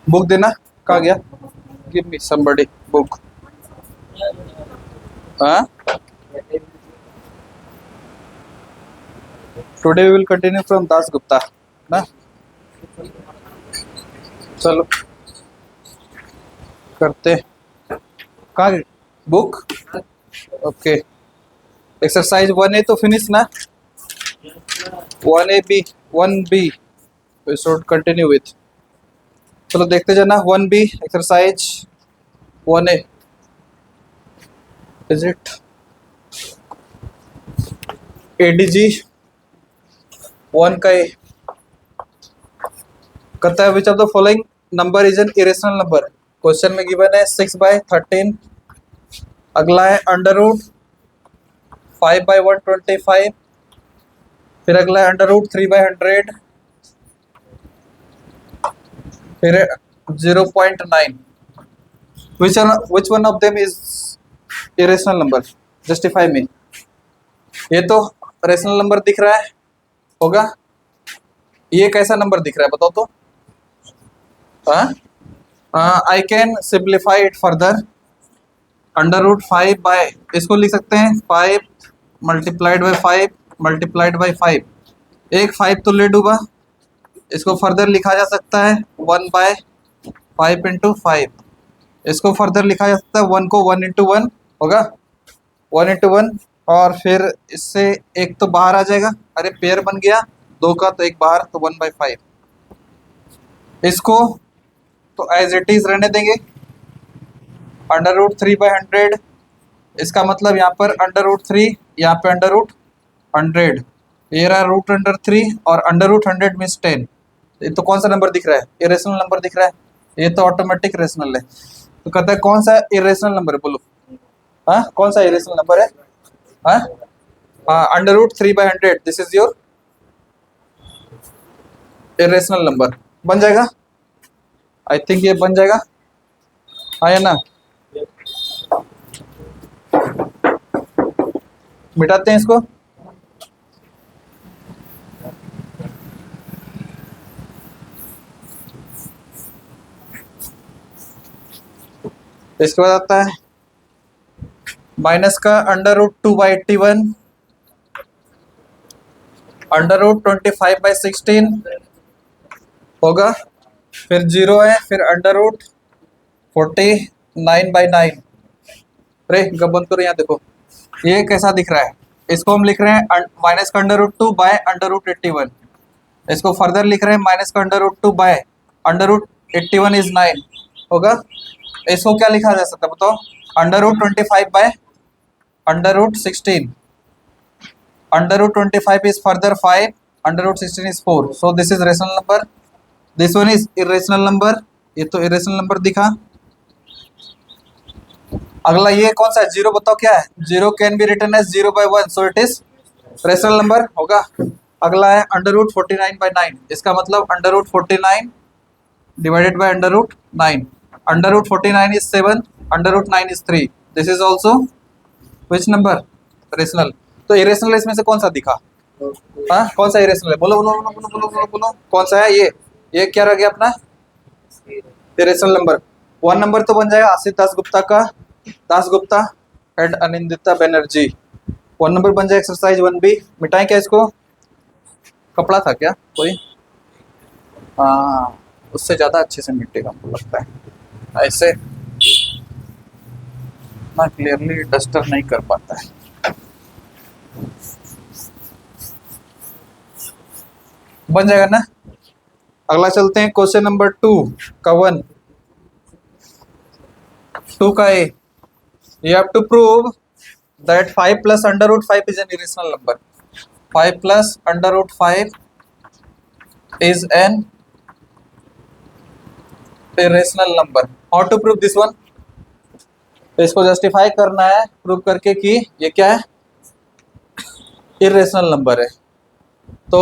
Book देना, कहाँ गया? Give me somebody book. हाँ, today we will continue from Das Gupta ना। चलो करते। कहाँ गई बुक? ओके, एक्सरसाइज 1A तो फिनिश ना। 1AB 1B we should continue with. चलो देखते जाना। 1B exercise 1A is it ADG 1 का A कहता है which of the following number is an irrational number. Question में गिवन है 6/13, अगला है अंडर रूट 5/125, फिर अगला है अंडर रूट 3/100, फिर 0.9। Which one of them is irrational number? Justify me. ये तो रेशनल नंबर दिख रहा है होगा, ये कैसा नंबर दिख रहा है बताओ तो। I can simplify it further. Under root 5 by, इसको लिख सकते हैं 5 मल्टीप्लाइड बाय 5 मल्टीप्लाइड बाय 5। एक 5 तो ले डूबा, इसको फर्दर लिखा जा सकता है 1/5 इंटू 5। इसको फर्दर लिखा जा सकता है 1 को 1 इंटू 1 होगा, 1 इंटू 1। और फिर इससे एक तो बाहर आ जाएगा, अरे पेयर बन गया, दो का तो एक बाहर, तो 1/5। इसको तो एज इट इज रहने देंगे। अंडर रूट 3/100, इसका मतलब यहाँ पर अंडर रूट 3, यहाँ पे अंडर रूट 100, ये रहा रूट अंडर 3 और अंडर रूट 100 मीन्स 10। ये तो कौन सा नंबर दिख रहा है? इरेशनल नंबर दिख रहा है, ये तो ऑटोमेटिक रेशनल है। तो कहता है कौन सा इरेशनल नंबर है बोलो। हाँ, कौन सा इरेशनल नंबर है? हाँ हाँ, under root 3/100 this is your irrational number. बन जाएगा, आई थिंक ये बन जाएगा, हाँ या ना। मिटाते हैं इसको। इसके बाद आता है माइनस का अंडर रूट 2/81, अंडर रूट 25/16 होगा, फिर 0 है, फिर अंडर रूट 49/9। अरे गबन करो, यहाँ देखो ये कैसा दिख रहा है। इसको हम लिख रहे हैं माइनस का under root 2 by under root 81। इसको फर्दर लिख रहे हैं माइनस का under root 2 by under root 81 is 9 होगा। इसको क्या लिखा जा सकता है बताओ? Under root 25 by under root 16, under root 25 is further 5, under root 16 is 4, so this is rational number, this one is irrational number। ये तो irrational नंबर दिखा। अगला ये कौन सा है? 0 बताओ क्या है? 0 can be written as 0/1, so it is rational number होगा। अगला है अंडर रूट 49/9, इसका मतलब under root 49 divided by under root 9। Under root 49 is 7, under root 9 is 3, this is also which number? Rational. तो इरेशनल इसमें से कौन सा दिखा? हाँ, कौन सा इरेशनल है? बोलो बोलो बोलो बोलो बोलो बोलो बोलो, कौन सा है ये क्या रह गया अपना इरेशनल नंबर? 1 नंबर तो बन जाएगा आसिफ दास गुप्ता एंड अनिंदिता बनर्जी। 1 नंबर बन जाएगा एक्सरसाइज 1B। मिटाएं क्या इसको? कपड़ा था क्या कोई? हाँ, उससे ज़्यादा अच्छे से मिटेगा हमको लगता है, ऐसे ना क्लियरली डस्टर नहीं कर पाता है। बन जाएगा ना। अगला चलते हैं क्वेश्चन नंबर 2 का 1, 2 का A। You have to prove that 5 plus under root 5 is an irrational number. 5 plus under root 5 is an irrational number. How to prove this one? तो इसको जस्टिफाई करना है प्रूव करके कि ये क्या है, इरेशनल नंबर है। तो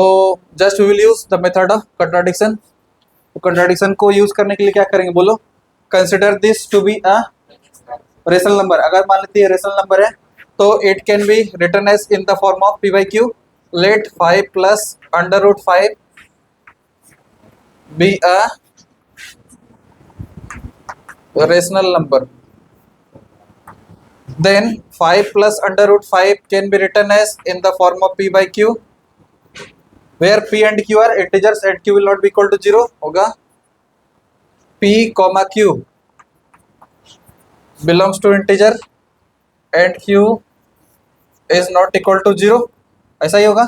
just we will use the method of contradiction. तो कंट्राडिक्शन को यूज करने के लिए क्या करेंगे बोलो? Consider this to be a rational number. अगर मान लेते हैं रेशनल नंबर है तो it can be written as in the form of p/q। Let 5 plus under root 5 be a rational number, then 5 plus under root 5 can be written as in the form of p by q, where p and q are integers and q will not be equal to 0. होगा p comma q belongs to integer and q is not equal to 0, ऐसा ही होगा.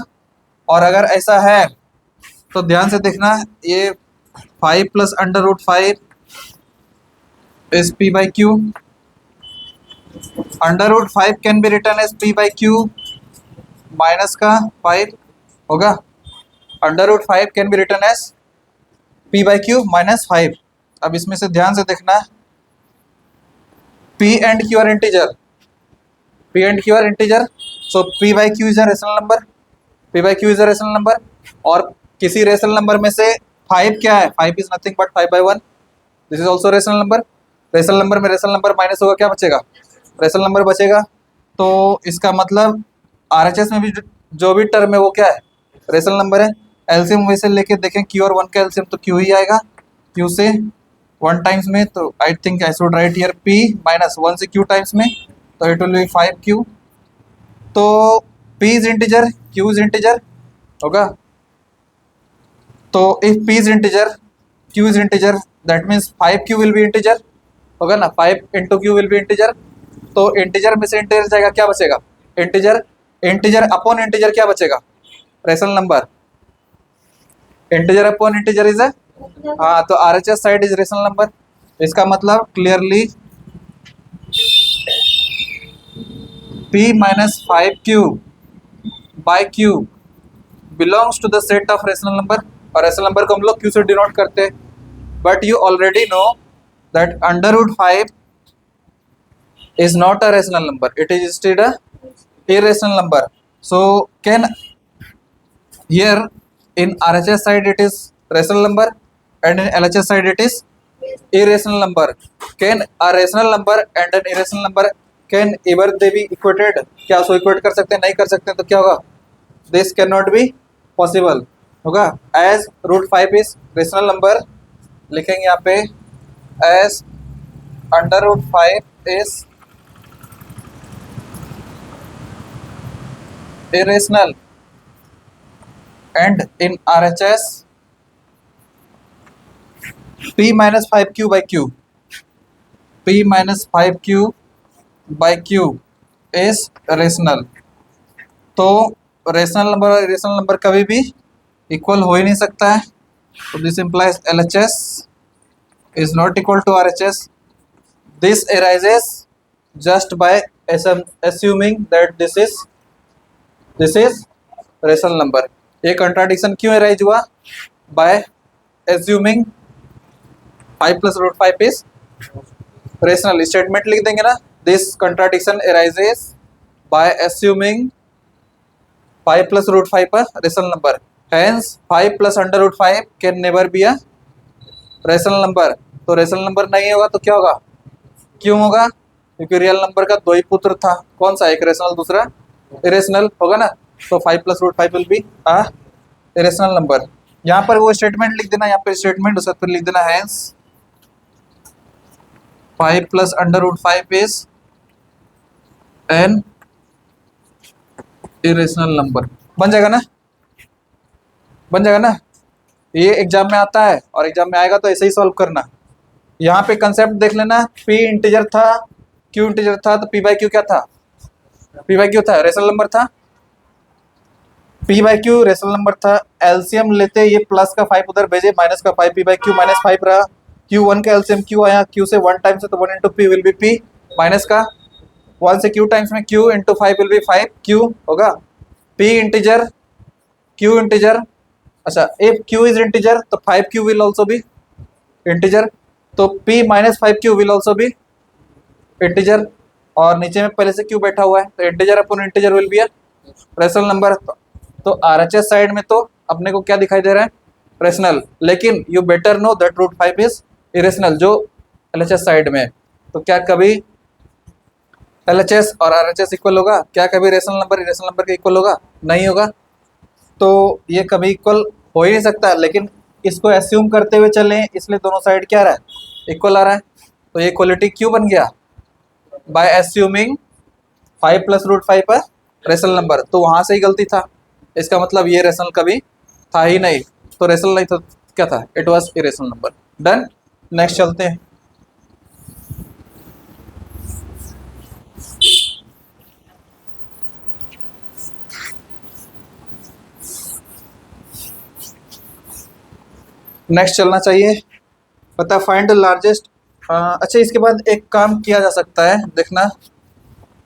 और अगर ऐसा है तो ध्यान से देखना, ये 5 plus under root 5 is p by q. Under root 5 can be return as p by q minus का 5 होगा. Under root 5 can be return as p by q minus 5. अब इसमें से ध्यान से देखना, p and q are integer, p and q are integer, so p by q is a rational number, p by q is a rational number. और किसी rational number में से 5 क्या है, 5 is nothing but 5 by 1, this is also rational number. Rational number में rational number minus होगा, क्या बचेगा, रेशनल नंबर बचेगा. तो इसका मतलब RHS में भी जो भी टर्म है वो क्या है, रेशनल नंबर है. एलसीएम वैसे लेके देखें, q और 1 का एलसीएम तो q ही आएगा, q से 1 टाइम्स में, तो I think I should write here p minus 1 से q टाइम्स में, तो इट विल बी 5q. तो p is integer, q is integer होगा. तो if p is integer, q is integer, that means 5q will be integer होगा ना, 5 into q will be integer. तो integer में से इंटीजर जाएगा, क्या बचेगा, इंटीजर. इंटीजर अपॉन इंटीजर क्या बचेगा, rational number. Integer upon integer is है, हाँ, तो RHS side is rational number. इसका मतलब clearly p minus 5q by q belongs to the set of rational number. और रेशनल नंबर को हम लोग q से डिनोट करते हैं. But you already know that under root 5 is not a rational number, it is instead a irrational number. So can here in RHS side it is rational number and in LHS side it is irrational number. Can a rational number and an irrational number can ever they be equated, क्या उसको equate कर सकते हैं, नहीं कर सकते, तो क्या होगा, this cannot be possible होगा. as root 5 is rational number, लिखेंगे यहाँ पे as under root 5 is irrational and in RHS p minus 5q by q, p minus 5q by q is rational. तो रेशनल नंबर और irrational number कभी भी equal हो ही नहीं सकता है. तो this implies LHS is not equal to RHS. This arises just by assuming that this is rational number. ये कंट्राडिक्शन क्यों अराइज हुआ, by assuming 5 plus root 5 is rational. Statement लिख देंगे ना, this contradiction arises by assuming 5 plus root 5 पर rational number. Hence 5 plus under root 5 can never be a rational number. तो rational number नहीं होगा तो क्या होगा, क्यों होगा, क्योंकि रियल नंबर का दो ही पुत्र था, कौन सा, एक रेशनल दूसरा इरेशनल होगा ना. तो 5 plus root 5 will be a irrational number. यहाँ पर वो स्टेटमेंट लिख देना, यहाँ पर स्टेटमेंट उस पर लिख देना, hence 5 plus under root 5 is an irrational number. बन जाएगा ना, बन जाएगा ना. ये एग्जाम में आता है और एग्जाम में आएगा तो ऐसे ही सॉल्व करना. यहाँ पे कंसेप्ट देख लेना, p इंटीजर था, q इंटीजर था, तो p बाई q क्या था, p बाई q था, रेशनल नंबर था. p by q rational number था. एलसीएम लेते ये प्लस का 5 उधर भेजे, माइनस का 5, p बाई q माइनस 5 रहा. q1 का एलसीएम q आया, q से 1 टाइम्स है तो 1 into p will be p minus का 1 से q टाइम्स में q into 5 will B 5q होगा. p इंटीजर, q इंटीजर, अच्छा इफ q इज इंटीजर तो 5q will also be integer. तो p minus 5q will also be integer. और नीचे में पहले से q बैठा हुआ है, तो integer upon integer will be a rational number. तो RHS साइड में तो अपने को क्या दिखाई दे रहा है, रेशनल. लेकिन you better know that root 5 is irrational जो LHS साइड में. तो क्या कभी LHS और RHS इक्वल होगा, क्या कभी रेशनल नंबर इरेशनल नंबर के इक्वल होगा, नहीं होगा. तो ये कभी इक्वल हो ही नहीं सकता. लेकिन इसको एस्यूम करते हुए चले, इसलिए दोनों साइड क्या रहा है, इक्वल आ रहा है। तो ये इक्वलिटी क्यों बन गया, बाय एस्यूमिंग 5 + √5 पर रेशनल नंबर। तो वहां से ही गलती था, इसका मतलब ये रेशनल कभी था ही नहीं। तो रेशनल नहीं था, क्या था, it was irrational number. Done. Next चलते हैं। नेक्स्ट चलना चाहिए, पता फाइंड द लार्जेस्ट। अच्छा, इसके बाद एक काम किया जा सकता है, देखना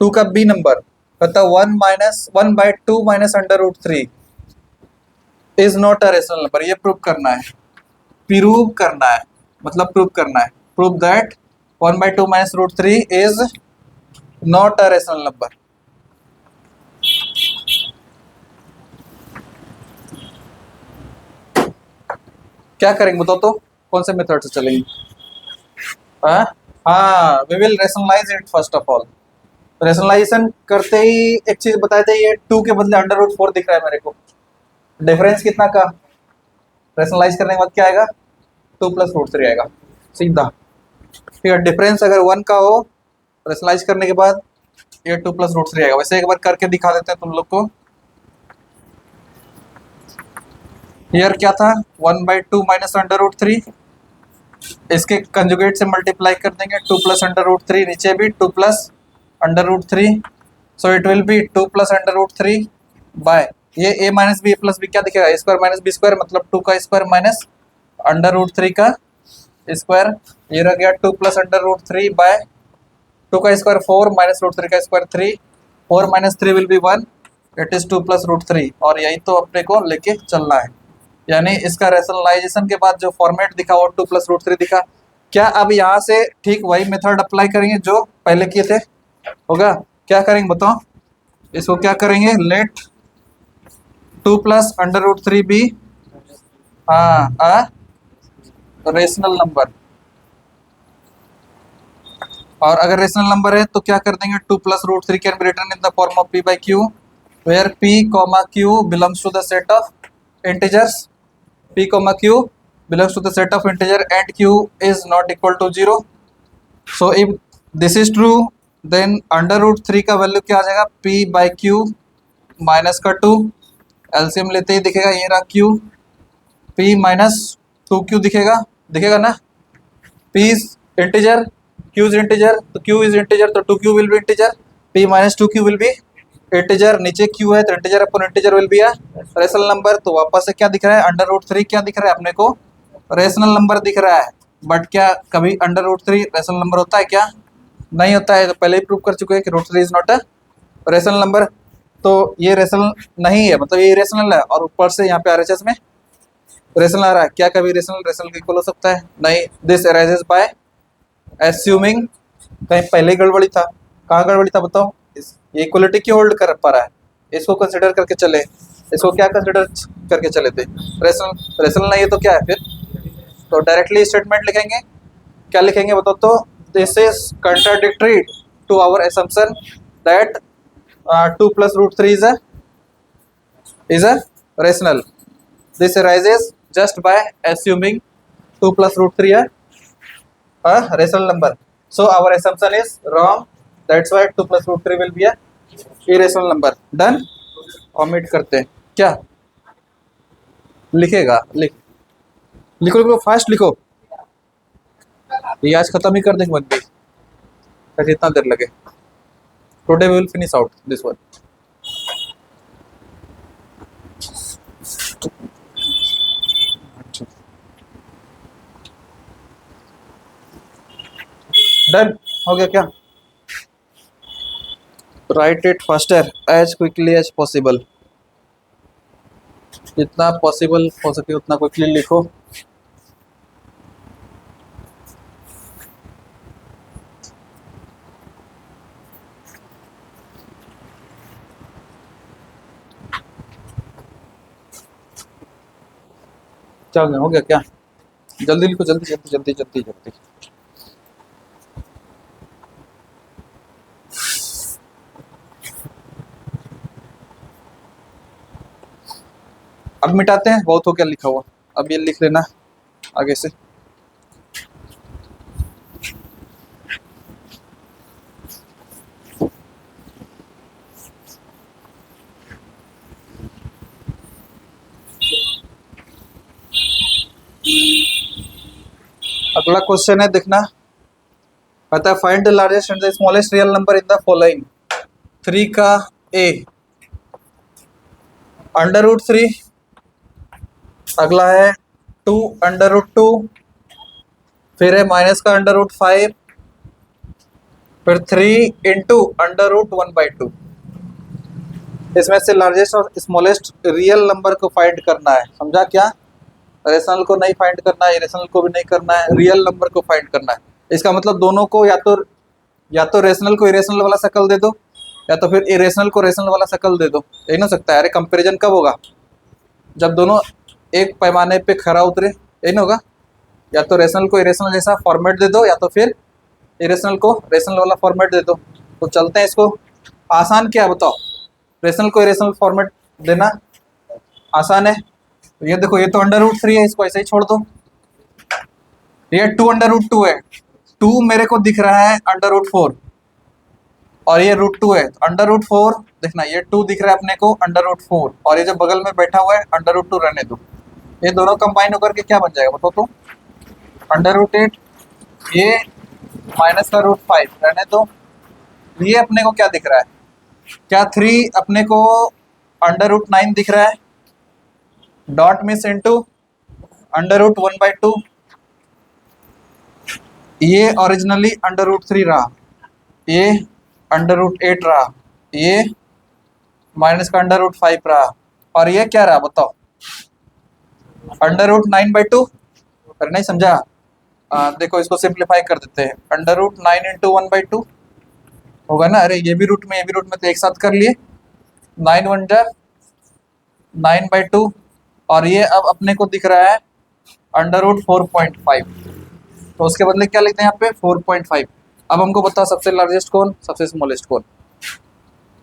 2 का बी नंबर, पता 1 - 1/2 - √3 is not a rational number. ये प्रूव करना है, प्रूव करना है, मतलब प्रूव करना है, prove that 1/2 - √3 is not a rational number. क्या करेंगे बताओ तो, कौन से मेथड से चलेंगे। हाँ हाँ, we will rationalize it first of all. Rationalization करते ही एक चीज बताए थे, ये 2 के बदले √4 दिख रहा है मेरे को। डिफरेंस कितना का, रेशनलाइज करने के बाद क्या आएगा, 2 + √3 आएगा सीधा। ठीक है, डिफरेंस अगर 1 का हो, रेशनलाइज करने के बाद ये 2 + √3 आएगा। वैसे एक बार करके दिखा देते हैं तुम लोग को। हियर क्या था, 1/2 - √3, इसके कंजुगेट से मल्टीप्लाई कर देंगे, 2 + √3, नीचे भी 2 + √3, so it will be 2 + √3 by ये a - b + b क्या दिखेगा, a² - b² मतलब 2 का स्क्वायर माइनस √3 का स्क्वायर। ये रह गया 2 + √3 बाय 2 का स्क्वायर 4 - √3 का square 3, 4 - 3 will be 1, it is 2 + √3। और यही तो अपने को लेके चलना है, यानी इसका रेशनलाइजेशन के बाद जो फॉर्मेट दिखा वो 2 + √3 दिखा। क्या अब यहाँ से ठीक वही मेथड अप्लाई करेंगे जो पहले किए थे, होगा। क्या करेंगे बताओ, इसको क्या करेंगे, लेट 2 + √3 बी हाँ रेशनल नंबर। और अगर रेशनल नंबर है तो क्या कर देंगे, 2 + √3 can be written in the form of p/q where p, q belongs to the set of integers, p, q belongs to the set of integer and q is not equal to 0. So if this is true then √3 का value क्या आ जाएगा, p/q minus का 2, LCM लेते ही दिखेगा, ये रहा q, p - 2q दिखेगा, दिखेगा ना। p is integer, q is integer, तो q इज इंटीजर तो 2q will be integer, p - 2q will be integer, नीचे q है तो integer upon integer will be a rational number. तो वापस से क्या दिख रहा है, √3 क्या दिख रहा है अपने को, रेशनल नंबर दिख रहा है। बट क्या कभी √3 रेशनल नंबर होता है क्या, नहीं होता है। तो पहले ही प्रूव कर चुके हैं कि √3 is not a rational number. तो ये रेशनल नहीं है, मतलब ये रेशनल है, और ऊपर से यहाँ पे आरएचएस में रेशनल आ रहा है। क्या कभी रेशनल रेशनल के इक्वल हो सकता है, नहीं। दिस अराइजेस बाय एस्यूमिंग, कहीं पहले ही गड़बड़ी था, कहाँ गड़बड़ी था बताओ, ये इक्वलिटी क्यों होल्ड कर पा रहा है, इसको कंसिडर करके चले, इसको क्या कंसिडर करके चले थे, रेशनल। रेशनल नहीं है तो क्या है फिर, तो डायरेक्टली स्टेटमेंट लिखेंगे, क्या लिखेंगे बताओ तो, this is contradictory to our assumption that 2 + √3 is a rational. This arises just by assuming 2 + √3 a rational number. So our assumption is wrong, that's why 2 + √3 will be a irrational number. Done. omit करते हैं, क्या लिखेगा, लिखो लिखो fast लिखो, ये आज खत्म ही कर देंगे बंदे, चाहे जितना देर लगे। Today we will finish out this one. Done हो गया क्या, write it faster as quickly as possible, जितना पॉसिबल हो सके उतना क्विकली लिखो। चल हो गया क्या, जल्दी लिखो, जल्दी जल्दी जल्दी जल्दी जल्दी। अब मिटाते हैं, बहुत हो गया लिखा हुआ। अब ये लिख लेना आगे से। अगला क्वेश्चन है, देखना, कहता है find the largest and the smallest real number in the following. 3 का ए, √3, अगला है 2 √2, फिर है माइनस का √5, फिर 3 इंटू √1/2। इसमें से लार्जेस्ट और स्मॉलेस्ट रियल नंबर को फाइंड करना है, समझा क्या? रेशनल को नहीं फाइंड करना है, इरेशनल को भी नहीं करना है, रियल नंबर को फाइंड करना है। इसका मतलब दोनों को या तो रेशनल को इरेशनल वाला शक्ल दे दो, या तो फिर इरेशनल को रेशनल वाला शक्ल दे दो। यही ना सकता है। अरे कंपैरिजन कब होगा? जब दोनों एक पैमाने पे खरा उतरे, यही ना होगा। या तो रेशनल को इरेशनल जैसा फॉर्मेट दे दो, या तो फिर इरेशनल को रेशनल वाला फॉर्मेट दे दो। तो चलते हैं इसको। आसान क्या बताओ? रेशनल को इरेशनल फॉर्मेट देना आसान है। तो ये देखो, ये तो √3 है, इसको ऐसे ही छोड़ दो। ये 2 √2 है, 2 मेरे को दिख रहा है √4, और ये √2 है, √4 देखना, ये 2 दिख रहा है अपने को √4, और ये जो बगल में बैठा हुआ है √2 रहने दो। ये दोनों कंबाइन होकर के क्या बन जाएगा बताओ तो? √8, ये माइनस का √5 रहने दो। ये अपने को क्या दिख रहा है? क्या 3 अपने को √9 दिख रहा है? Dot miss into √1/2। ये ओरिजिनली √3 रहा, ये √8 रहा, ये माइनस का √5 रहा, और ये क्या रहा बताओ? √9/2। अरे नहीं समझा? देखो इसको सिंप्लीफाई कर देते हैं। √9 इंटू 1/2 होगा ना। अरे ये भी रूट में, ये भी रूट में, तो एक साथ कर लिए। 9 1 जा 9/2, और ये अब अपने को दिख रहा है √4.5। तो उसके बदले क्या लिखते हैं यहाँ पे? 4.5। अब हमको बताओ सबसे लार्जेस्ट कौन, सबसे स्मॉलेस्ट कौन?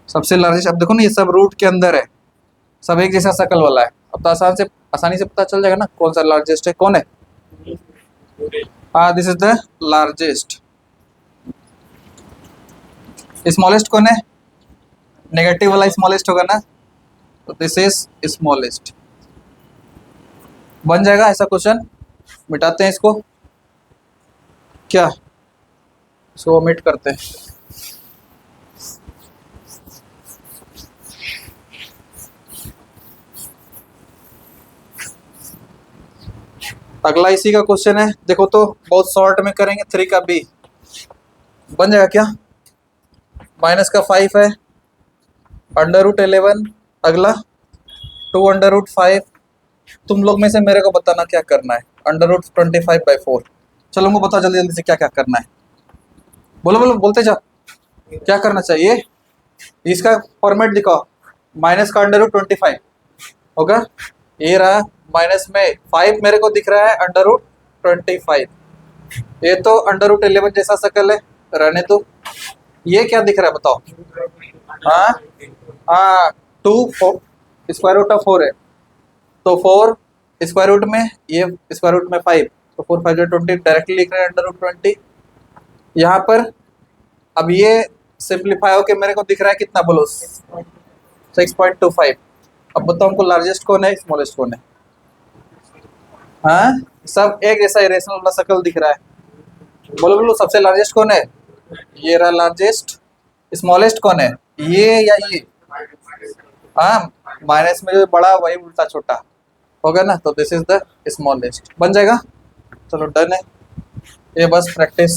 सबसे लार्जेस्ट, अब देखो ना, ये सब रूट के अंदर है, सब एक जैसा शकल वाला है। अब तो आसानी से पता चल जाएगा ना कौन सा लार्जेस्ट है, कौन है। This is the largest. Smallest कौन है? नेगेटिव वाला स्मॉलेस्ट होगा ना, तो दिस इज स्मॉलेस्ट। बन जाएगा ऐसा क्वेश्चन। मिटाते हैं इसको, क्या इसको ओमिट करते हैं। अगला इसी का क्वेश्चन है, देखो तो बहुत शॉर्ट में करेंगे। 3 का बी बन जाएगा क्या? माइनस का 5 है, √11, अगला 2 √5। तुम लोग में से मेरे को बताना क्या करना है। √25/4। चलो हमको बताओ जल्दी जल्दी से क्या क्या करना है। बोलो बोलो, बोलते जाओ, क्या करना चाहिए? इसका फॉर्मेट दिखाओ। माइनस का √25 होगा, ये रहा। माइनस में 5 मेरे को दिख रहा है √25, ये तो √11 जैसा शकल है, रहने दो। ये क्या दिख रहा है बताओ? हाँ 2 स्क्वायर रूट ऑफ 4 है, तो 4 स्क्वायर रूट में, ये स्क्वायर रूट में 5, तो 4 5 20 डायरेक्टली लिख रहे हैं √20 यहाँ पर। अब ये सिंप्लीफाई होके मेरे को दिख रहा है कितना बोलो? 6.25। अब बताओ हमको लार्जेस्ट कौन है, स्मॉलेस्ट कौन है? हाँ, सब एक जैसा इरेशनल वाला शक्ल दिख रहा है। बोलो बोलो, सबसे लार्जेस्ट कौन है? ये रहा लार्जेस्ट। स्मॉलेस्ट कौन है? ये या ये? हाँ, माइनस में जो बड़ा वही उल्टा छोटा होगा ना, तो दिस इज द स्मॉलेस्ट। बन जाएगा। चलो डन है। ये बस प्रैक्टिस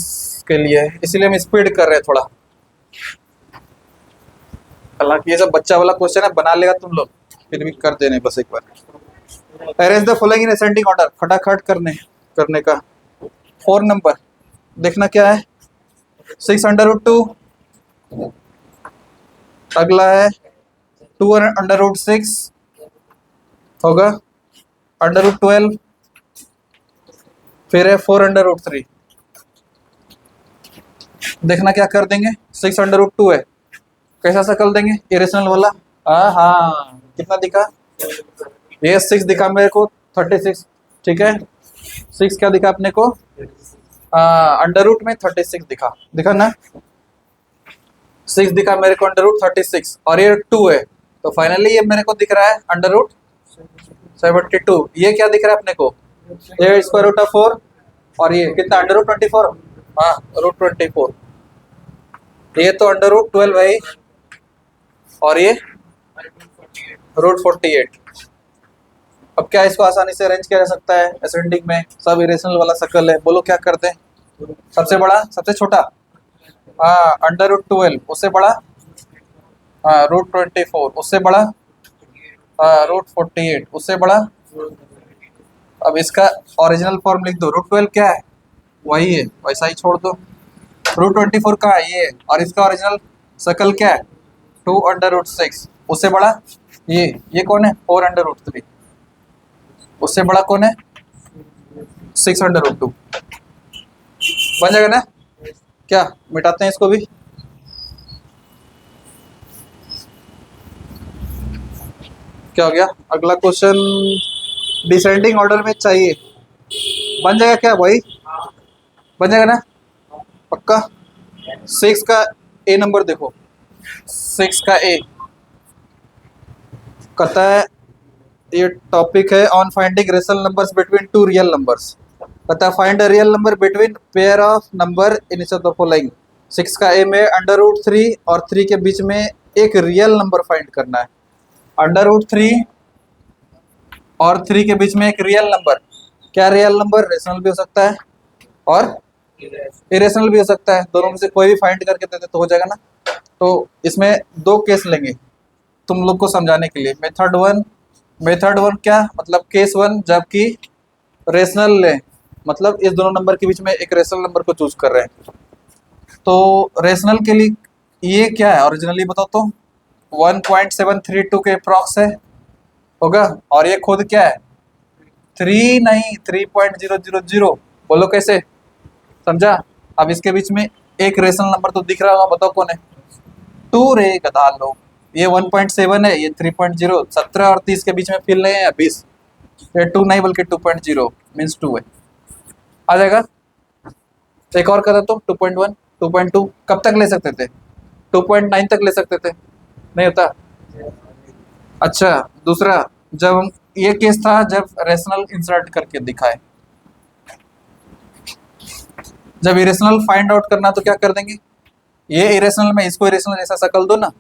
के लिए है, इसीलिए हम स्पीड कर रहे हैं थोड़ा। हालांकि ये सब बच्चा वाला क्वेश्चन है, बना लेगा तुम लोग, फिर भी कर देने बस एक बार। Arrange the following in ascending order, खटाखट करने का। 4 नंबर देखना क्या है? 6 √2, अगला है 2 √6 होगा, √12, फिर है 4 √3। देखना क्या कर देंगे? 6 √2 है, कैसा शकल देंगे? इरेशनल वाला। हाँ, कितना दिखा? ये 6 दिखा मेरे को, 36 ठीक है। 6 क्या दिखा अपने को? अंडर रूट में 36 दिखा, दिखा ना? 6 दिखा मेरे को अंडर रूट 36, और ये 2 है, तो फाइनली ये मेरे को दिख रहा है अंडर रूट 72। ये क्या दिख रहा है अपने को? ये स्क्वायर रूट ऑफ 4, और ये कितना अंडर रूट 24, हाँ रूट 24। ये तो अंडर रूट 12 है, और ये रूट 48। अब क्या इसको आसानी से अरेंज किया जा सकता है असेंडिंग में? सब इरेशनल वाला सर्कल है, बोलो क्या करते हैं? सबसे बड़ा सबसे छोटा, हाँ अंडर रूट 12, उससे बड़ा हाँ रूट 24, उससे बड़ा हाँ रूट 48, उससे बड़ा। अब इसका ओरिजिनल फॉर्म लिख दो, रूट 12 क्या है? वही है, वैसा ही छोड़ दो। रूट 24 का है ये, और इसका ओरिजिनल सर्कल क्या है? 2 अंडर रूट 6, उससे बड़ा ये कौन है? 4 अंडर रूट 3, उससे बड़ा कौन है? 6 अंडर रूट 2। बन जाएगा ना? क्या मिटाते हैं इसको भी? क्या हो गया? अगला क्वेश्चन डिसेंडिंग ऑर्डर में चाहिए, बन जाएगा क्या भाई? बन जाएगा ना पक्का? 6 का ए नंबर देखो, 6 का ए कहता है, ये टॉपिक है on finding rational numbers between two real numbers. कहता है find a real number between pair of number in each of the following. 6 का ए में अंडर रूट 3 और 3 के बीच में एक रियल नंबर फाइंड करना है। अंडर रूट 3 और 3 के बीच में एक रियल नंबर, क्या रियल नंबर? रेशनल भी हो सकता है और इरेशनल भी हो सकता है, दोनों में से कोई भी फाइंड करके देते तो हो जाएगा ना। तो इसमें 2 केस लेंगे तुम लोग को समझाने के लिए। मेथड वन क्या मतलब? केस 1 जबकि रेशनल ले, मतलब इस दोनों नंबर के बीच में एक रेशनल नंबर को चूज कर रहे हैं। तो रेशनल के लिए ये क्या है ओरिजिनली बताओ तो? 1.732 के अप्रॉक्स है होगा, और ये खुद क्या है? 3 नहीं 3.000। बोलो कैसे? समझा? अब इसके बीच में एक रेशनल नंबर तो दिख रहा होगा, बताओ कौन है? 2 रे गधा लोग। ये 1.7 है, ये 3.0, 17 और 30 के बीच में फिल नहीं है 20, ये 2 नहीं बल्कि 2.0 मीन्स 2 है, आ जाएगा। एक और करा तो 2.1 2.2 कब तक ले सकते थे? 2.9 तक ले सकते थे, नहीं होता? अच्छा दूसरा, जब हम ये केस था जब रेशनल इंसर्ट करके दिखाए, जब इरेशनल फाइंड आउट करना तो क्या कर देंगे? ये इरेशनल में इसको इरेशनल जैसा शकल दो ना,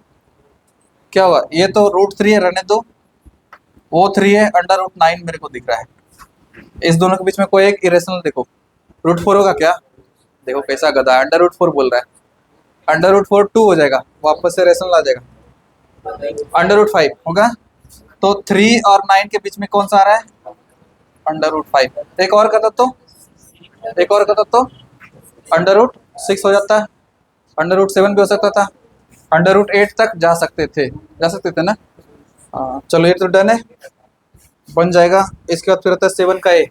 क्या होगा? ये तो रूट 3 है, रहने दो, वो 3 है, अंडर रूट 9 मेरे को दिख रहा है। इस दोनों के बीच में कोई एक इरेशनल देखो, रूट 4 होगा क्या? देखो कैसा गधा, अंडर रूट 4 बोल रहा है। अंडर रूट 4 2 हो जाएगा, वापस से रेशनल आ जाएगा। अंडर रूट 5 होगा, तो 3 और 9 के बीच में कौन सा आ रहा है? Under root 5। एक और करता तो, एक और करता तो अंडर रूट 6 हो जाता है, अंडर रूट 7 भी हो सकता था, अंडर रूट 8 तक जा सकते थे ना। हाँ चलो ये तो डन है, बन जाएगा। इसके बाद फिर आता है 7 का ए,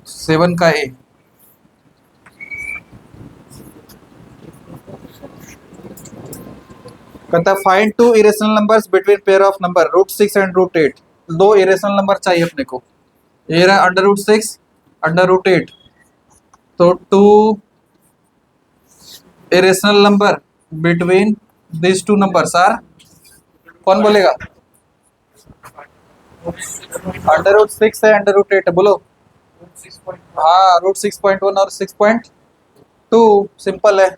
7 का ए कहता है find 2 irrational numbers between pair of number root 6 and root 8। 2 irrational number चाहिए अपने को, ये रहा अंडर रूट 6 अंडर रूट 8, तो 2 irrational number between this 2 numbers are, कौन बोलेगा? अंडर रूट 6 है, अंडर रूट 8 है, बोलो। हाँ रूट 6.1 और 6.2, सिंपल है।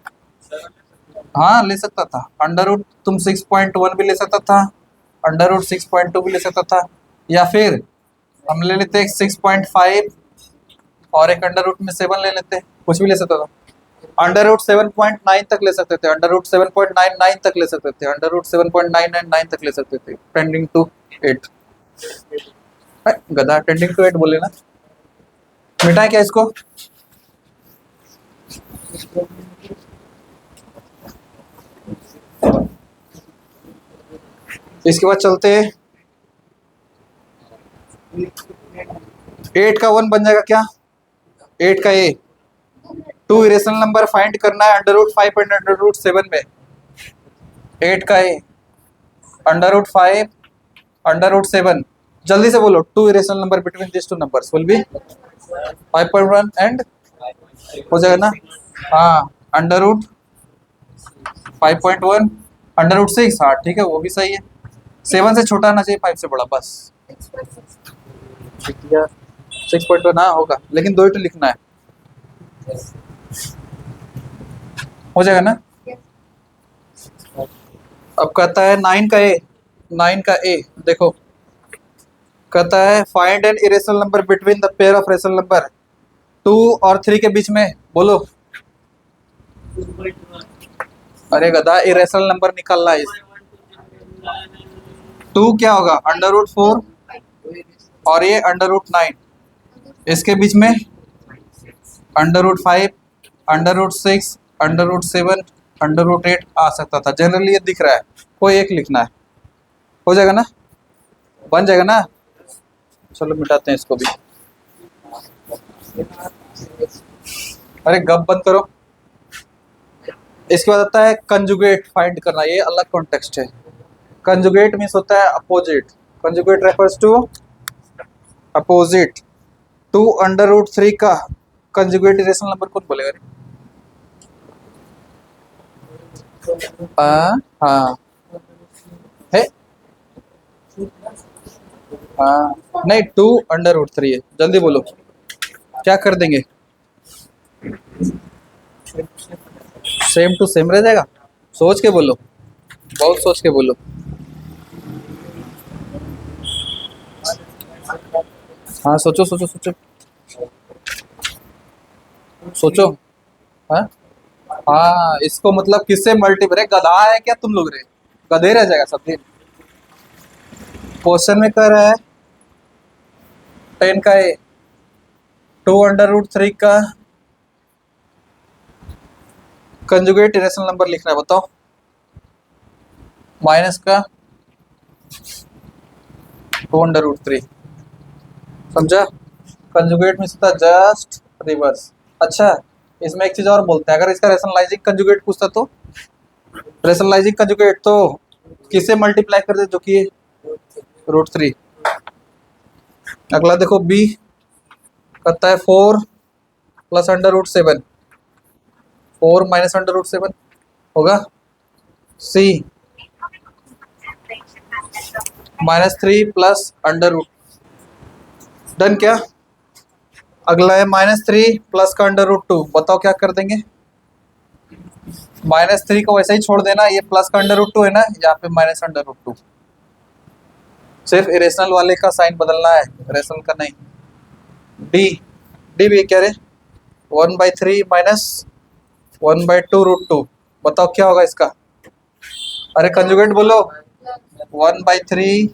हाँ ले सकता था, अंडर रूट तुम 6.1 भी ले सकता था, अंडर रूट 6.2 भी ले सकता था, या फिर हम ले लेते 6.5 और एक अंडर रूट में 7 ले लेते, कुछ भी ले सकता था। अंडर रूट 7.9 तक ले सकते थे, अंडर रूट 7.99 तक ले सकते थे, अंडर रूट 7.999 तक ले सकते थे, टेंडिंग टू 8। गधा, टेंडिंग टू 8 बोले ना। मिटाएं क्या इसको? इसके बाद चलते 8 का 1 बन जाएगा क्या? 8 का ए, 2 इरेशनल नंबर फाइंड करना है under root 5 and under root 7 में। 8 का a, under root 5 under root 7, जल्दी से बोलो, two irrational number between this two numbers will be 5.1 and, हो जाएगा ना? हाँ, अंडर रूट 5.1 अंडर रूट 6, हाँ ठीक है, वो भी सही है। 7 से छोटा आना चाहिए, 5 से बड़ा, बस। 6.1, हाँ होगा, लेकिन दो ही तो लिखना है, हो जाएगा ना? अब कहता है 9 का ए, 9 का ए देखो, कहता है find N irrational number between the pair of rational number 2 और 3 के बीच में, बोलो। अरे गधा, इरेशनल नंबर निकालना है। 2 क्या होगा? अंडर रूट 4 और ये अंडर रूट 9, इसके बीच में under root 5, under root 6, under root 7, under root 8 आ सकता था। जनरली ये दिख रहा है, कोई एक लिखना है, हो जाएगा ना? बन जाएगा ना? चलो मिटाते हैं इसको भी। अरे गप बंद करो। इसके बाद आता है कंजुगेट फाइंड करना, ये अलग कॉन्टेक्स्ट है। कंजुगेट मीन्स होता है opposite, conjugate refers to opposite. 2 under root 3 का कंजुगेट इरेशनल नंबर कौन बोलेगा रे? हाँ है, हाँ नहीं, 2 अंडर रूट 3 है, जल्दी बोलो क्या कर देंगे? सेम टू सेम रह जाएगा, सोच के बोलो, बहुत सोच के बोलो। हाँ सोचो सोचो सोचो सोचो। हाँ हाँ, इसको मतलब किससे मल्टीपल है? गधा है क्या तुम लोग रे? गधे रह जाएगा सब दिन। क्वेश्चन में कह रहा है 10 का ए, 2 अंडर रूट 3 का कंजुगेट इरेशनल नंबर लिखना है, बताओ। माइनस का 2 अंडर रूट 3, समझा? कंजुगेट में होता जस्ट रिवर्स। अच्छा, इसमें एक चीज और बोलते हैं, अगर इसका रेशनलाइजिंग कंजुगेट पूछता तो, रेशनलाइजिंग कंजुगेट तो किसे मल्टीप्लाई कर दे, जो कि रूट 3। अगला देखो बी, कहता है 4 plus under root 7, 4 minus under root 7 होगा। C -3 plus under root, done क्या? अगला है -3 प्लस का अंडर रूट 2, बताओ क्या कर देंगे? -3 को वैसे ही छोड़ देना, ये प्लस का अंडर रूट 2 है ना, यहाँ पे माइनस अंडर रूट 2, सिर्फ इरेशनल वाले का साइन बदलना है, रेशनल का नहीं। डी, डी भी क्या रे? 1/3 माइनस 1/2 रूट 2, बताओ क्या होगा इसका? अरे कंजुगेट बोलो। 1/3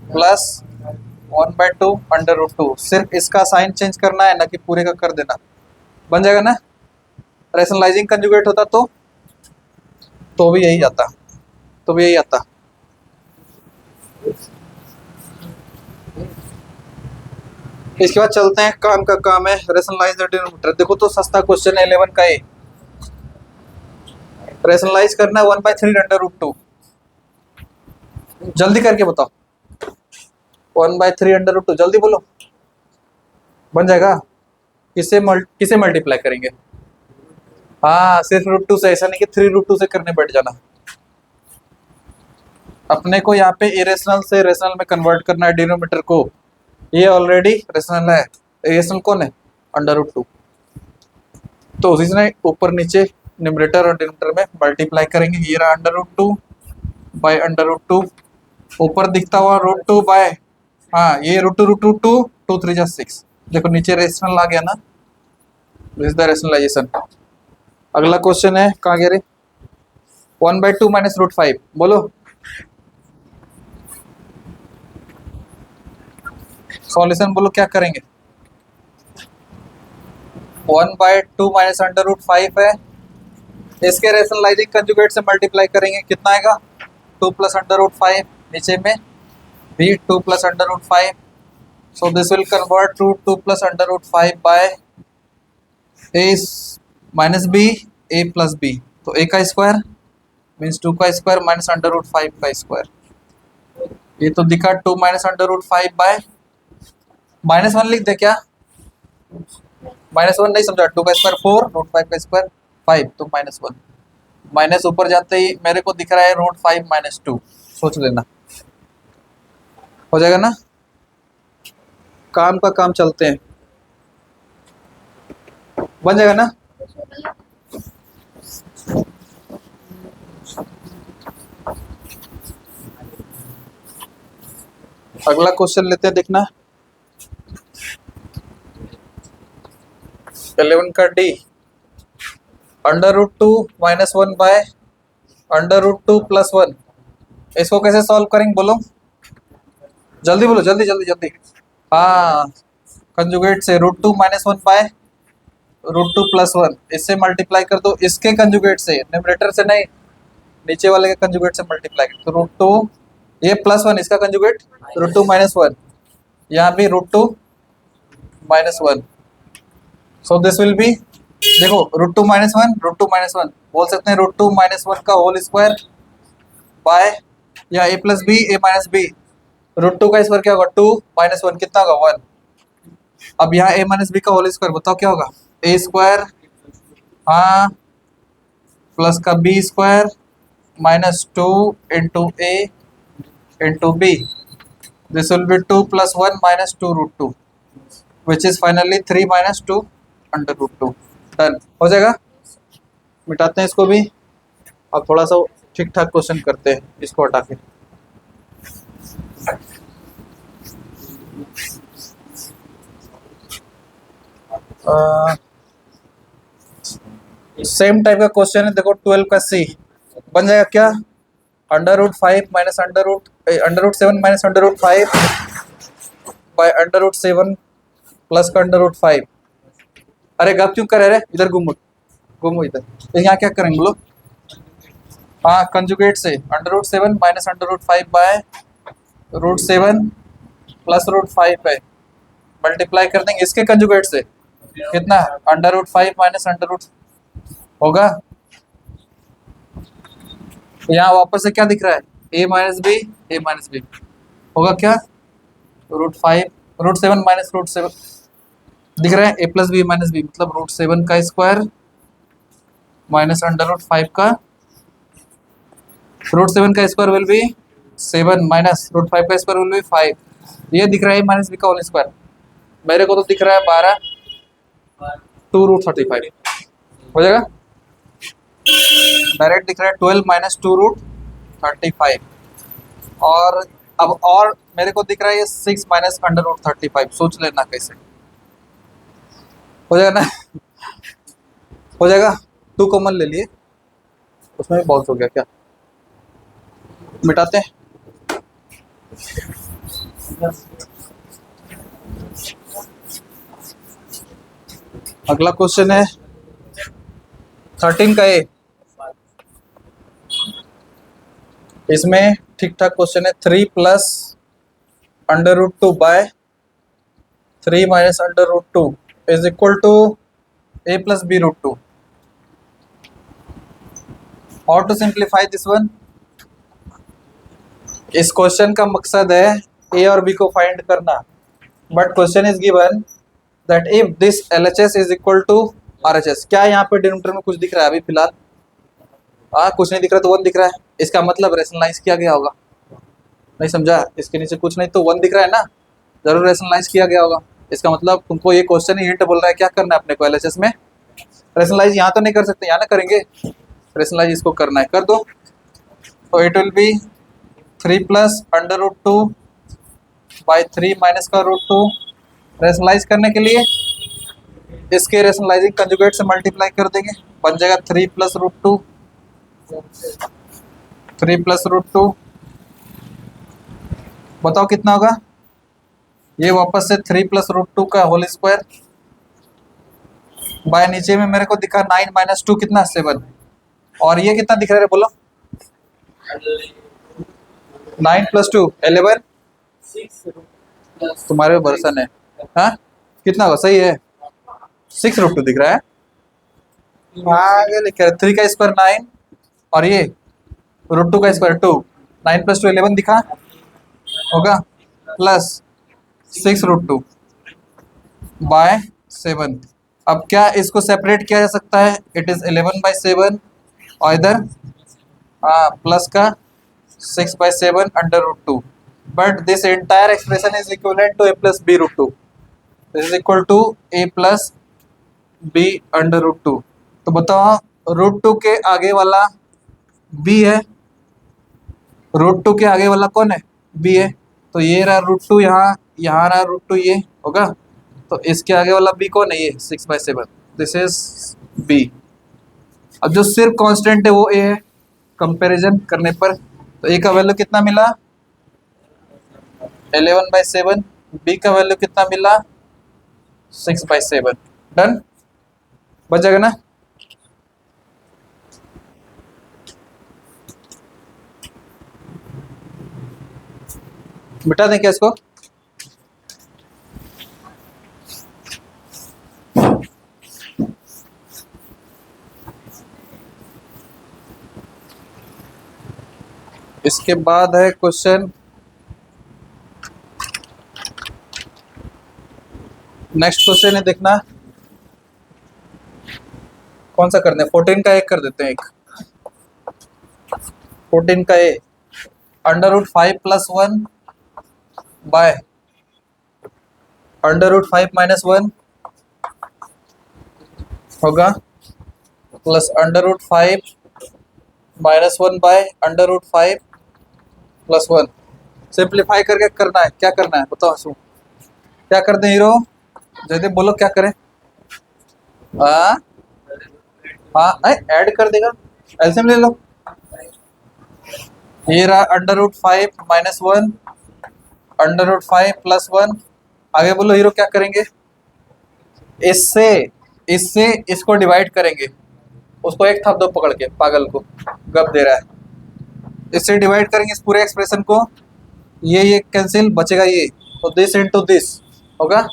प्लस 1/2 अंडर रूट 2, सिर्फ इसका साइन चेंज करना है ना कि पूरे का कर देना, बन जाएगा ना? रेशनलाइजिंग कंजुगेट होता तो भी यही आता, तो भी यही आता। इसके बाद चलते हैं, काम का काम है रेशनलाइज द डिनोमिनेटर। देखो तो सस्ता क्वेश्चन है 11 का ए, रेशनलाइज करना है 1/3 अंडर रूट 2, जल्दी करके बताओ। 1/3 अंडर रूट 2, जल्दी बोलो, बन जाएगा? किसे मल्टीप्लाई करेंगे? हाँ सिर्फ रूट 2 से, ऐसा नहीं कि 3 रूट 2 से करने बैठ जाना। अपने को यहाँ पे इरेशनल से रेशनल में कन्वर्ट करना है डिनोमिनेटर को, ये ऑलरेडी रेशनल है, रेशनल कौन है? अंडर रूट 2, तो उसी से ऊपर नीचे न्यूमरेटर और डिनोमिनेटर में मल्टीप्लाई करेंगे। ये रहा under root 2 by under root 2, ऊपर दिखता हुआ रूट 2 बाय, हाँ ये रूट 2 रूट 2 2, 2 3 जा 6, देखो नीचे रेशनल आ गया ना, दिस इज द रेशनलाइजेशन। अगला क्वेश्चन है, कहाँ गया रे? 1/2 माइनस रूट 5, बोलो सॉल्यूशन, बोलो क्या करेंगे? 1/2 माइनस अंडर रूट 5 है, इसके रेशनलाइजिंग कंजुगेट से मल्टीप्लाई करेंगे, कितना आएगा? 2 प्लस अंडर रूट 5, नीचे में भी 2 plus under root 5, so this will convert to 2 plus under root 5 by a minus B, a plus b, तो ए का स्क्वायर मीन्स 2 का स्क्वायर माइनस अंडर रूट 5 का स्क्वायर, ये तो दिखा 2 माइनस अंडर रूट 5 बाय -1 लिख दे क्या? -1 नहीं समझा, 2 का स्क्वायर 4, रूट 5 का स्क्वायर 5, तो -1 माइनस ऊपर जाते ही मेरे को दिख रहा है रूट 5 माइनस 2, सोच लेना हो जाएगा ना। काम का काम चलते हैं, बन जाएगा ना। अगला क्वेश्चन लेते हैं, देखना 11 का d, under root 2 minus 1 by under root 2 plus 1, इसको कैसे सॉल्व करेंगे बोलो, जल्दी बोलो, जल्दी जल्दी जल्दी। हाँ, कंजुगेट से root 2 minus 1 by root 2 plus 1, इससे मल्टीप्लाई कर दो, इसके कंजुगेट से, न्यूमरेटर से नहीं, नीचे वाले के कंजुगेट से मल्टीप्लाई कर, तो रूट 2 ये प्लस 1, इसका कंजुगेट रूट 2 माइनस 1, यहाँ भी root 2 minus 1, so this will be, देखो रूट 2 माइनस 1, रूट 2 माइनस 1 बोल सकते हैं, रूट 2 माइनस 1 का होल स्क्वायर बाय, या ए प्लस बी, ए माइनस बी, रूट 2 का स्क्वायर क्या होगा 2 माइनस 1 कितना होगा 1। अब यहाँ ए माइनस बी का होल स्क्वायर बताओ क्या होगा, ए स्क्वायर, हाँ, प्लस का b square minus 2 into a into b, this will be 2 plus 1 minus 2 root 2, which is finally 3 minus 2 under root 2। Done हो जाएगा, मिटाते हैं इसको भी। अब थोड़ा सा ठीक ठाक क्वेश्चन करते हैं, इसको हटा के। सेम टाइप का क्वेश्चन है, देखो 12 का सी, बन जाएगा क्या, under root 5 minus under root 7 minus under root 5 by under root 7 plus का अंडर रूट 5। अरे गप क्यों कर रहे, इधर घूमो इधर, तो यहाँ क्या करेंगे बोलो, हाँ कंजुगेट से, under root 7 minus under root 5 by root 7 plus root 5 है, मल्टीप्लाई कर देंगे इसके कंजुगेट से, कितना under root 5 minus under root होगा, यहाँ वापस से क्या दिख रहा है, ए माइनस बी होगा क्या, रूट 7 माइनस रूट 7 दिख रहा है, ए प्लस बी माइनस बी, मतलब रूट 7 का स्क्वायर माइनस अंडर रूट 5 का, रूट 7 का square will be 7 minus root 5 का स्क्वायर विल बी 5, ये दिख रहा है माइनस बी का होल स्क्वायर, मेरे को तो दिख रहा है 12 2 रूट 35 हो जाएगा, डायरेक्ट दिख रहा है 12 माइनस 2 रूट 35, और अब और मेरे को दिख रहा है ये 6 माइनस अंडर रूट 35, सोच लेना कैसे हो जाएगा ना। हो जाएगा, 2 कॉमन ले लिए, उसमें भी बाउंस हो गया क्या, मिटाते हैं। अगला क्वेश्चन है 13 का ए, इसमें ठीक ठाक क्वेश्चन है, 3 plus under root 2 by 3 minus under root 2 is equal to a plus b root 2। How to simplify this one, इस क्वेश्चन का मकसद है ए और बी को फाइंड करना, but question is given that if this LHS is equal to RHS, क्या यहाँ पे डिनोमिनेटर में कुछ दिख रहा है अभी फिलहाल, कुछ नहीं दिख रहा, तो 1 दिख रहा है, इसका मतलब रेशनलाइज किया गया होगा, नहीं समझा, इसके नीचे कुछ नहीं तो 1 दिख रहा है ना, जरूर रेशनलाइज किया गया होगा, इसका मतलब तुमको ये क्वेश्चन ही हिंट बोल रहा है क्या करना है अपने को LHS में, रेशनलाइज यहाँ तो नहीं कर सकते, यहाँ ना करेंगे, रेशनलाइज इसको करना है, कर दो, तो it will be 3 plus under root 2 by 3 minus का रूट 2, रेशनलाइज करने के लिए इसके रेशनलाइजिंग कंजुगेट से मल्टीप्लाई कर देंगे, बन जाएगा 3 प्लस रूट 2, 3 प्लस रूट 2, बताओ कितना होगा, ये वापस से 3 प्लस रूट 2 का होल स्क्वायर बाय नीचे में मेरे को दिखा 9 माइनस 2 कितना 7, और ये कितना दिख रहा है बोलो, 9 प्लस 2 11, तुम्हारे वर्सन है, हाँ कितना होगा, सही है 6 रूट 2 दिख रहा है, आगे लिख रहा है 3 का स्क्वायर 9 और ये रूट 2 का स्क्वायर 2, 9 प्लस 2 11 दिखा, होगा प्लस 6√2 बाय 7। अब क्या इसको सेपरेट किया जा सकता है? इट इज 11/7 और इधर प्लस का 6/7 √2, but this entire expression is equivalent to a plus b√2। This is equal to a plus b √2। तो बताओ √2 के आगे वाला b है, √2 के आगे वाला कौन है? b है। तो ये रहा √2 यहाँ, यहाँ रहा √2 ये होगा। तो इसके आगे वाला b कौन है? ये 6/7, दिस इज b। अब जो सिर्फ कांस्टेंट है वो a है, कंपैरिजन करने पर। तो a का वैल्यू कितना मिला? 11/7। b का वैल्यू कितना मिला? 6/7। डन, बच जाएगा ना? मिटा दें क्या इसको? इसके बाद है क्वेश्चन, नेक्स्ट क्वेश्चन है, देखना कौन सा करना है। 14 का एक कर देते हैं। एक 14 का ए √5 + 1 बाय √5 - 1 होगा प्लस √5 - 1 बाय √5 + 1। सिंप्लीफाई करके करना है। क्या करना है बताओ हंसू? क्या कर दें हीरो? जयदीप बोलो क्या करें? हाँ हाँ ऐड कर देगा, एलसीएम ले लो। ये रहा √5 - 1 √5 + 1। आगे बोलो हीरो क्या करेंगे? इससे इससे इसको डिवाइड करेंगे। उसको एक थप दो पकड़ के, पागल को गप दे रहा है। इससे डिवाइड करेंगे इस पूरे एक्सप्रेशन को। ये कैंसिल, बचेगा ये, तो दिस इनटू दिस होगा।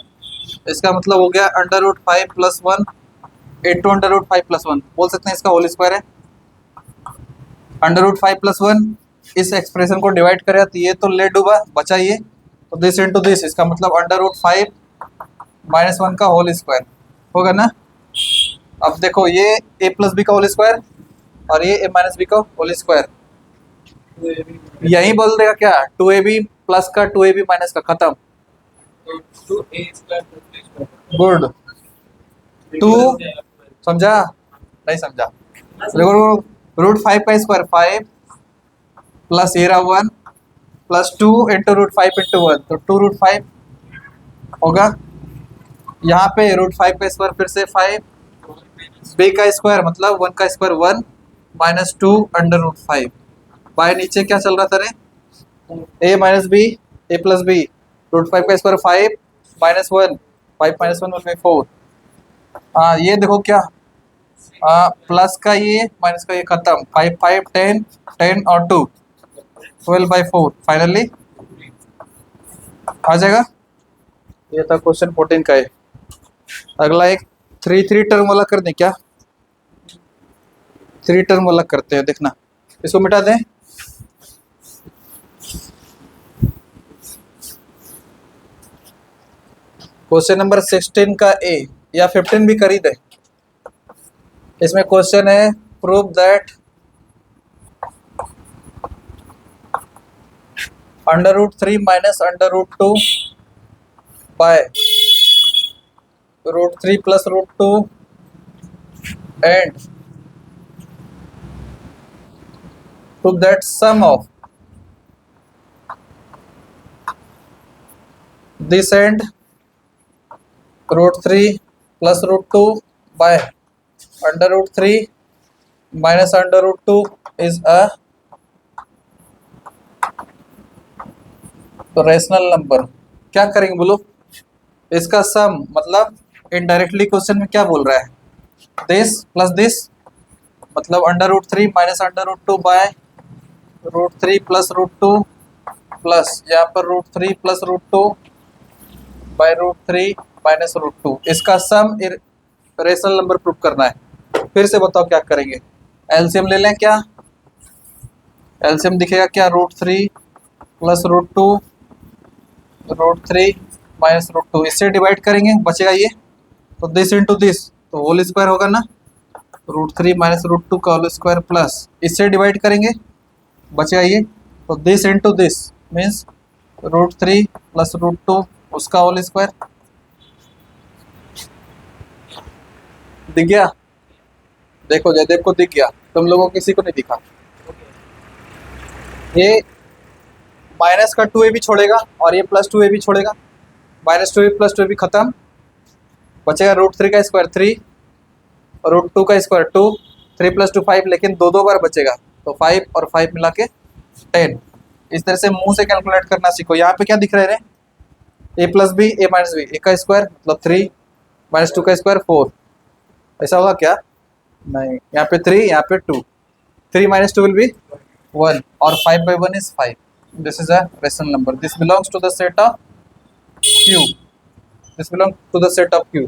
इसका मतलब हो गया √5 + 1 इंटू √5 + 1, बोल सकते हैं इसका होल स्क्वायर है। √5 + 1 इस एक्सप्रेशन को डिवाइड करेगा तो ये तो ले डूबा, बचा ये, तो दिस इनटू दिस, इसका मतलब √5 - 1 का होल स्क्वायर होगा ना। अब देखो ये a + b का होल स्क्वायर और ये a - b का होल स्क्वायर, यही बोल देगा क्या? 2ab प्लस का 2ab माइनस का, खत्म। गुड। 2 समझा? नहीं समझा? देखो √5 का स्क्वायर 5 प्लस ये रहा 1 प्लस 2 इंटू √5 इंटू 1, तो 2√5 होगा। यहाँ पे √5 का स्क्वायर फिर से 5, b का स्क्वायर मतलब 1 का स्क्वायर 1 - 2 √5 बाय नीचे क्या चल रहा था रे? a - b, a + b, √5 का स्क्वायर 5 - 1, 5 - 1 will be 4। हाँ ये देखो क्या, प्लस का ये माइनस का ये, खत्म। 5 5 10 10 और 2 12/4 फाइनली आ जाएगा। ये था क्वेश्चन 14 का है। अगला एक 3 टर्म वाला कर दें क्या? 3 टर्म वाला करते हैं, देखना। इसको मिटा दें। क्वेश्चन नंबर 16 का ए या 15 भी कर ही दे। इसमें क्वेश्चन है prove that √3 - √2 by √3 + √2 and prove that sum of this and √3 + √2 by √3 - √2 is a rational number. क्या करेंगे बोलो? इसका सम मतलब इनडायरेक्टली क्वेश्चन में क्या बोल रहा है? दिस प्लस दिस, मतलब √3 - √2 बाय √3 + √2 प्लस यहाँ पर √3 + √2 बाय √3 - √2, इसका सम रेशनल नंबर प्रूव करना है। फिर से बताओ क्या करेंगे? एलसीएम ले लें क्या? एलसीएम दिखेगा क्या? √3 + √2 √3 माइनस √2, इससे डिवाइड करेंगे बचेगा ये, तो दिस इंटू दिस तो होल स्क्वायर होगा ना, √3 माइनस √2 का होल स्क्वायर प्लस इससे डिवाइड करेंगे बचेगा ये, तो this into this means √3 plus √2 उसका होल स्क्वायर। दिख गया? देखो जयदेव को दिख गया, तुम लोगों को किसी को नहीं दिखा। ये माइनस का 2a भी छोड़ेगा और ये प्लस 2a भी छोड़ेगा, -2a प्लस 2a भी खत्म, बचेगा √3 का स्क्वायर 3, √2 का स्क्वायर 2, 3 प्लस 2 5, लेकिन दो बार बचेगा तो 5 और 5 मिला के 10। इस तरह से मुंह से कैलकुलेट करना सीखो। यहाँ पे क्या दिख रहे हैं? a plus B a minus B, A का स्क्वायर मतलब 3 -2 का स्क्वायर 4, ऐसा होगा क्या? नहीं, यहाँ पे 3 यहाँ पे 2, 3 - 2 विल बी 1 और 5 by 1 is 5. This is a rational number. This belongs to the set of Q. This belongs to the set of Q.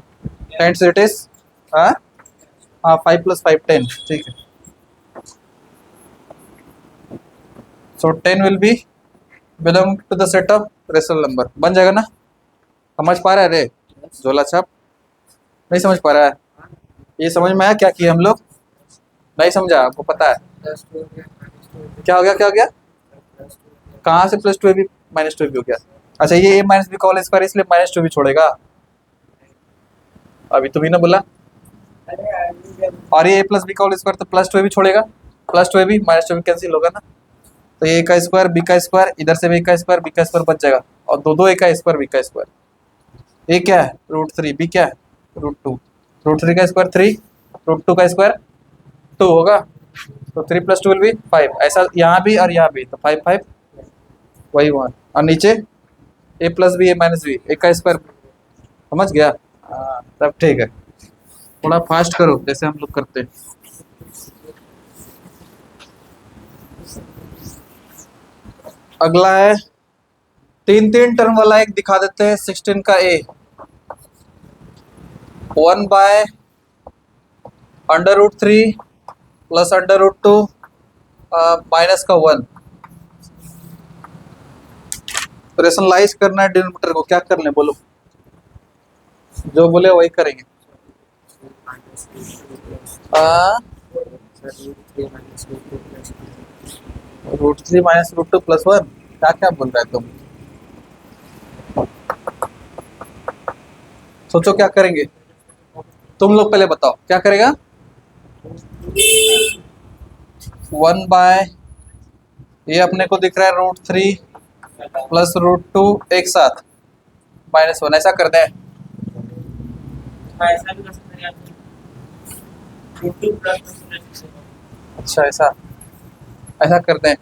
Hence it is 5 plus 5 10. ठीक है। So 10 will be belong to the set of rational number. बन जाएगा ना? समझ पा रहा है रे? झोला छाप नहीं समझ पा रहा है? ये समझ में आया क्या किया हम लोग? नहीं समझा? आपको पता है क्या हो गया? क्या हो गया? कहाँ से +2 भी -2 भी हो गया? अच्छा, ये a माइनस बी का होल स्क्वायर इसलिए -2 भी छोड़ेगा, अभी तुम ही ना बोला। और ये a प्लस बी का होल स्क्वायर तो +2 भी छोड़ेगा, +2 भी -2 भी कैंसिल होगा ना, तो a का स्क्वायर b का स्क्वायर, इधर से भी a का स्क्वायर b का स्क्वायर बच जाएगा, और दो a का स्क्वायर b का स्क्वायर। a क्या है? √3, b क्या है? √2, √3 का स्क्वायर 3, √2 का स्क्वायर 2 होगा, तो 3 + 2 विल बी 5, ऐसा यहाँ भी और यहाँ भी, तो 5 5 वही 1, और नीचे a plus B a minus b, a का स्क्वायर। समझ गया? हाँ, तब ठीक है। थोड़ा फास्ट करो जैसे हम लोग करते हैं। अगला है 3 टर्म वाला एक दिखा देते हैं, 16 का a 1 बाय √3 प्लस √2 माइनस का 1। रेशनलाइज करना है डिनोमिनेटर को, क्या कर लें बोलो? जो बोले वही करेंगे। √3 माइनस √2 प्लस 1, क्या क्या बोल रहे हैं तुम? सोचो क्या करेंगे तुम लोग, पहले बताओ क्या करेगा? 1 बाय ये अपने को दिख रहा है √3 प्लस √2 एक साथ -1, ऐसा कर दें? ऐसा भी कर सकते हैं √2 प्लस। अच्छा, ऐसा ऐसा कर दें?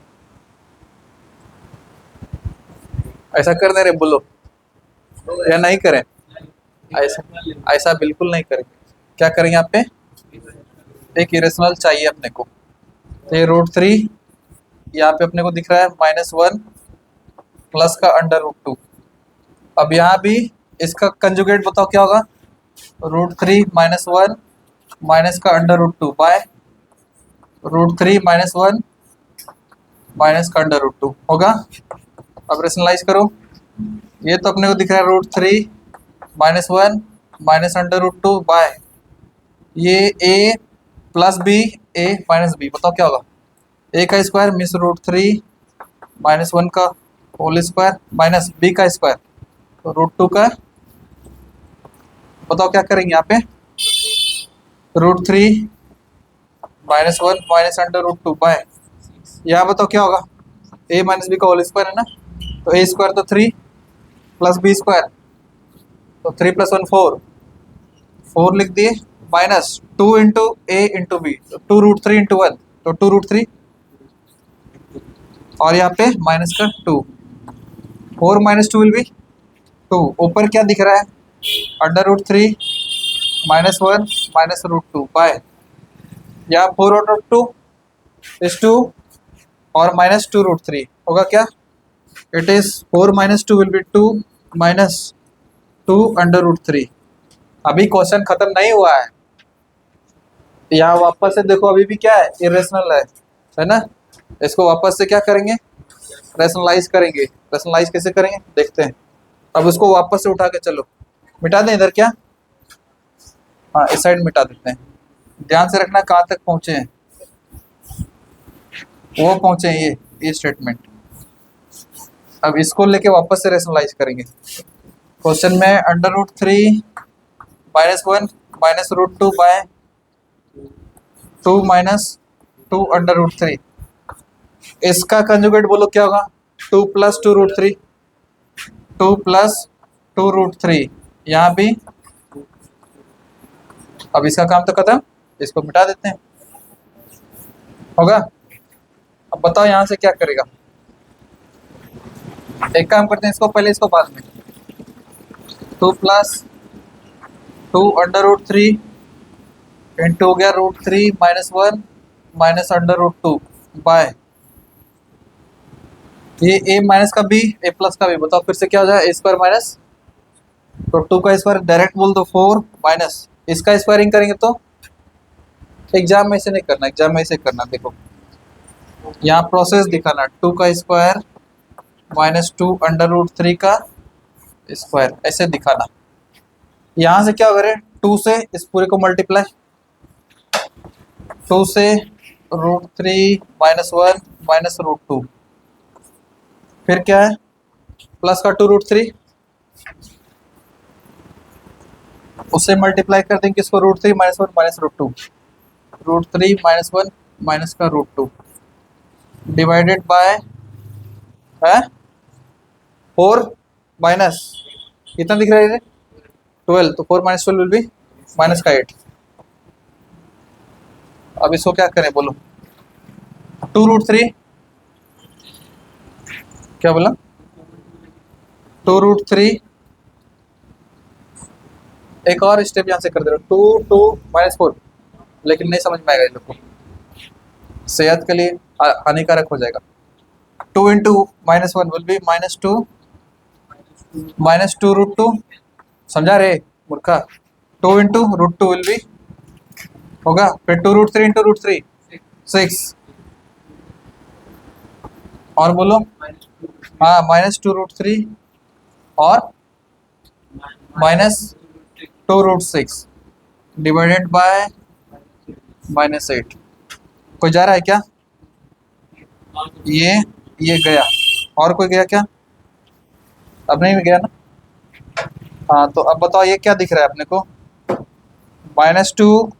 ऐसा कर दें रे, बोलो या नहीं करें? ऐसा ऐसा बिल्कुल नहीं करेंगे। क्या करेंगे? यहाँ पे एक इरेशनल चाहिए अपने को, तो ये √3 यहाँ पे अपने को दिख रहा है -1 प्लस का √2। अब यहाँ भी इसका कंजुगेट बताओ क्या होगा? √3 -1 माइनस का √2 बाय √3 -1 माइनस का √2 होगा। अब रेशनलाइज करो, ये तो अपने को दिख रहा है √3 -1 माइनस √2 बाय ये a plus B a minus b, बताओ क्या होगा? a का स्क्वायर मीन्स √3 -1 का होल स्क्वायर माइनस b का स्क्वायर, तो √2 का। बताओ क्या करेंगे यहाँ पे? √3 -1 माइनस √2 बाय, यहाँ बताओ क्या होगा? a माइनस बी का होल स्क्वायर है ना, तो a स्क्वायर तो 3 प्लस बी स्क्वायर, तो 3 + 1 4, 4 लिख दिए, minus 2 into a into b, तो 2√3 इंटू 1, तो 2√3, और यहाँ पे माइनस का 2, 4 - 2 विल बी 2। ऊपर क्या दिख रहा है? √3 -1 माइनस √2 बाय, यहाँ 4/2 इज 2 और माइनस 2√3 होगा क्या? It is 4 - 2 will be 2 minus 2/√3। अभी क्वेश्चन खत्म नहीं हुआ है, यहाँ वापस से देखो, अभी भी क्या है? इरेशनल है ना? इसको वापस से क्या करेंगे? रेशनलाइज करेंगे। रेशनलाइज कैसे करेंगे देखते हैं। अब उसको वापस से उठा के चलो, मिटा दें इधर क्या, हाँ इस साइड मिटा देते हैं। ध्यान से रखना कहाँ तक पहुंचे हैं, वो पहुंचे हैं ये स्टेटमेंट। अब इसको लेके वापस से रेशनलाइज करेंगे। क्वेश्चन में √3 -1 -√2 बाय 2 -2 √3, इसका कंजुगेट बोलो क्या होगा, 2 + 2√3, 2 + 2√3, यहाँ भी। अब इसका काम तो खत्म, इसको मिटा देते हैं, होगा। अब बताओ यहाँ से क्या करेगा, एक काम करते हैं, इसको पहले इसको बाद में, 2 + 2 √3 इंटू हो गया √3 -1 -√2 बाय ये a माइनस का b a प्लस का b, बताओ फिर से क्या हो जाए, a² माइनस, तो 2 का स्क्वायर डायरेक्ट बोल दो 4 माइनस इसका स्क्वायरिंग करेंगे तो, एग्जाम में ऐसे नहीं करना, एग्जाम में ऐसे करना, देखो यहाँ प्रोसेस दिखाना, 2 का स्क्वायर -2 √3 का स्क्वायर, ऐसे दिखाना। यहाँ से क्या करें, 2 से इस पूरे को मल्टीप्लाई, 2 से √3 -1 -√2, फिर क्या है प्लस का 2 √3, उससे मल्टीप्लाई कर देंगे इसको, √3 -1 -√2, √3 -1 माइनस का √2 डिवाइडेड बाय है 4 माइनस कितना दिख रहा है, 12, तो 4 - 12 विल बी माइनस का 8। अब इसको क्या करें बोलो, 2 √3 क्या बोला, 2 √3, एक और स्टेप यहाँ से कर दे रहा हूँ, 2 -4, लेकिन नहीं समझ में आएगा इन लोग को, सेहत के लिए हानिकारक हो जाएगा। 2 × -1 विल बी -2 -2√2, समझा रे मूर्खा, 2 × √2 विल बी होगा, फिर 2 √3 × √3 6, और बोलो हाँ -2 √3 और -2 √6 डिवाइडेड बाय -8। कोई जा रहा है क्या, ये गया, और कोई गया क्या, अब नहीं गया ना, हाँ तो अब बताओ ये क्या दिख रहा है अपने को, -2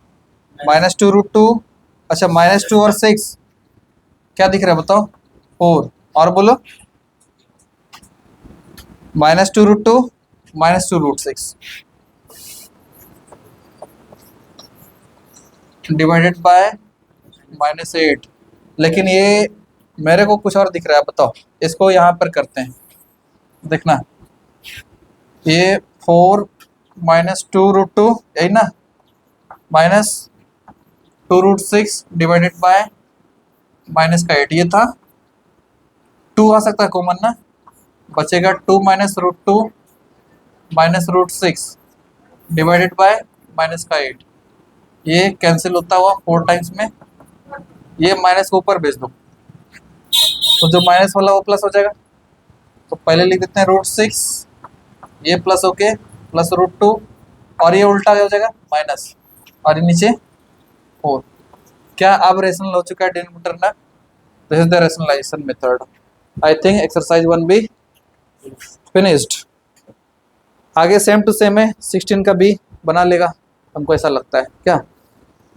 √2, अच्छा -2 और 6 क्या दिख रहा है बताओ, 4, और बोलो -2 √2 -2 √6 डिवाइडेड बाय -8। लेकिन ये मेरे को कुछ और दिख रहा है, बताओ इसको यहाँ पर करते हैं, देखना ये 4 -2 √2 यही ना, -2 √6 डिवाइडेड बाय -8, ये था 2 आ सकता है कॉमन ना, बचेगा 2 -√2 -√6 डिवाइडेड बाय -8, ये कैंसिल होता हुआ 4 टाइम्स में, ये माइनस को ऊपर भेज दो, तो जो माइनस वाला वो प्लस हो जाएगा, तो पहले लिख देते हैं √6, ये प्लस होके प्लस √2, और ये उल्टा हो जाएगा माइनस, और ये नीचे 4। क्या अब रेशनल हो चुका है डिनोमिनेटर ना, this is the rationalization method. I think exercise 1 भी फिनिश्ड। आगे सेम टू सेम है, 16 का भी बना लेगा, हमको ऐसा लगता है क्या।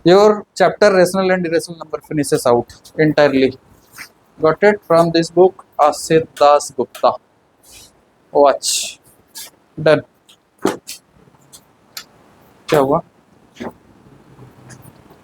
Your chapter rational and irrational number finishes out entirely. Got it from this book, Asit Das Gupta. Watch. Done. क्या हुआ?